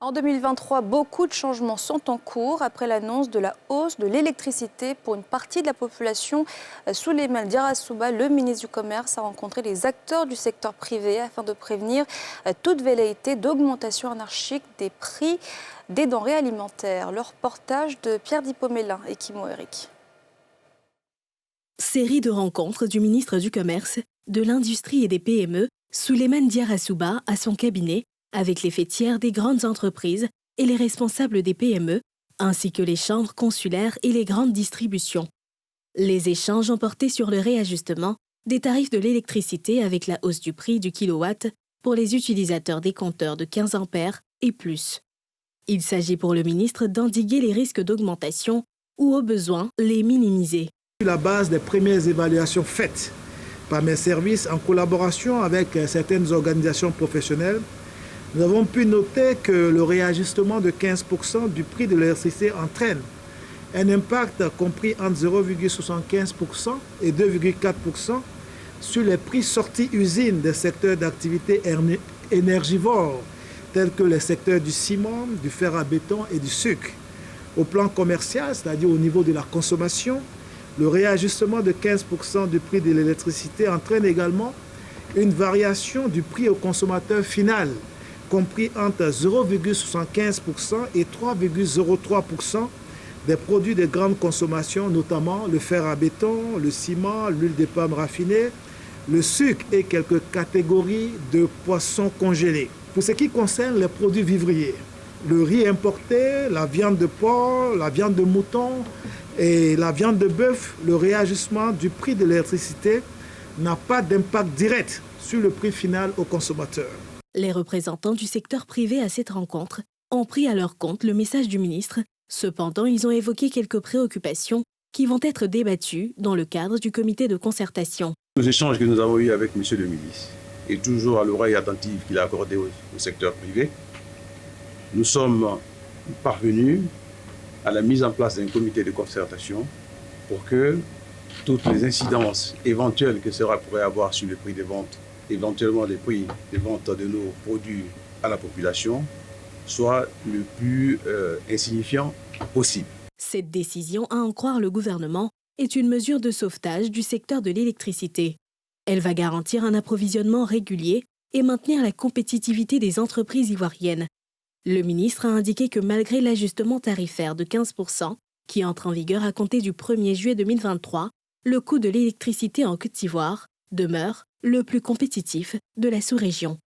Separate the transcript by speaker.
Speaker 1: En 2023, beaucoup de changements sont en cours après l'annonce de la hausse de l'électricité pour une partie de la population. Souleymane Diarra-Souba, le ministre du Commerce, a rencontré les acteurs du secteur privé afin de prévenir toute velléité d'augmentation anarchique des prix des denrées alimentaires. Le reportage de Pierre Dipomélin et Kimo Eric.
Speaker 2: Série de rencontres du ministre du Commerce, de l'Industrie et des PME, Souleymane Diarra-Souba, à son cabinet, avec les fêtières des grandes entreprises et les responsables des PME, ainsi que les chambres consulaires et les grandes distributions. Les échanges ont porté sur le réajustement des tarifs de l'électricité avec la hausse du prix du kilowatt pour les utilisateurs des compteurs de 15 ampères et plus. Il s'agit pour le ministre d'endiguer les risques d'augmentation ou, au besoin, les minimiser.
Speaker 3: Sur la base des premières évaluations faites par mes services en collaboration avec certaines organisations professionnelles, nous avons pu noter que le réajustement de 15% du prix de l'électricité entraîne un impact compris entre 0,75% et 2,4% sur les prix sortis usines des secteurs d'activité énergivores tels que les secteurs du ciment, du fer à béton et du sucre. Au plan commercial, c'est-à-dire au niveau de la consommation, le réajustement de 15% du prix de l'électricité entraîne également une variation du prix au consommateur final, compris entre 0,75% et 3,03% des produits de grande consommation, notamment le fer à béton, le ciment, l'huile de palme raffinée, le sucre et quelques catégories de poissons congelés. Pour ce qui concerne les produits vivriers, le riz importé, la viande de porc, la viande de mouton et la viande de bœuf, le réajustement du prix de l'électricité n'a pas d'impact direct sur le prix final au consommateur.
Speaker 2: Les représentants du secteur privé à cette rencontre ont pris à leur compte le message du ministre. Cependant, ils ont évoqué quelques préoccupations qui vont être débattues dans le cadre du comité de concertation.
Speaker 4: Les échanges que nous avons eus avec M. le ministre et toujours à l'oreille attentive qu'il a accordée au secteur privé, nous sommes parvenus à la mise en place d'un comité de concertation pour que toutes les incidences éventuelles que cela pourrait avoir sur le prix des ventes, éventuellement les prix de vente de nos produits à la population, soient le plus insignifiant possible.
Speaker 2: Cette décision, à en croire le gouvernement, est une mesure de sauvetage du secteur de l'électricité. Elle va garantir un approvisionnement régulier et maintenir la compétitivité des entreprises ivoiriennes. Le ministre a indiqué que malgré l'ajustement tarifaire de 15%, qui entre en vigueur à compter du 1er juillet 2023, le coût de l'électricité en Côte d'Ivoire demeure le plus compétitif de la sous-région.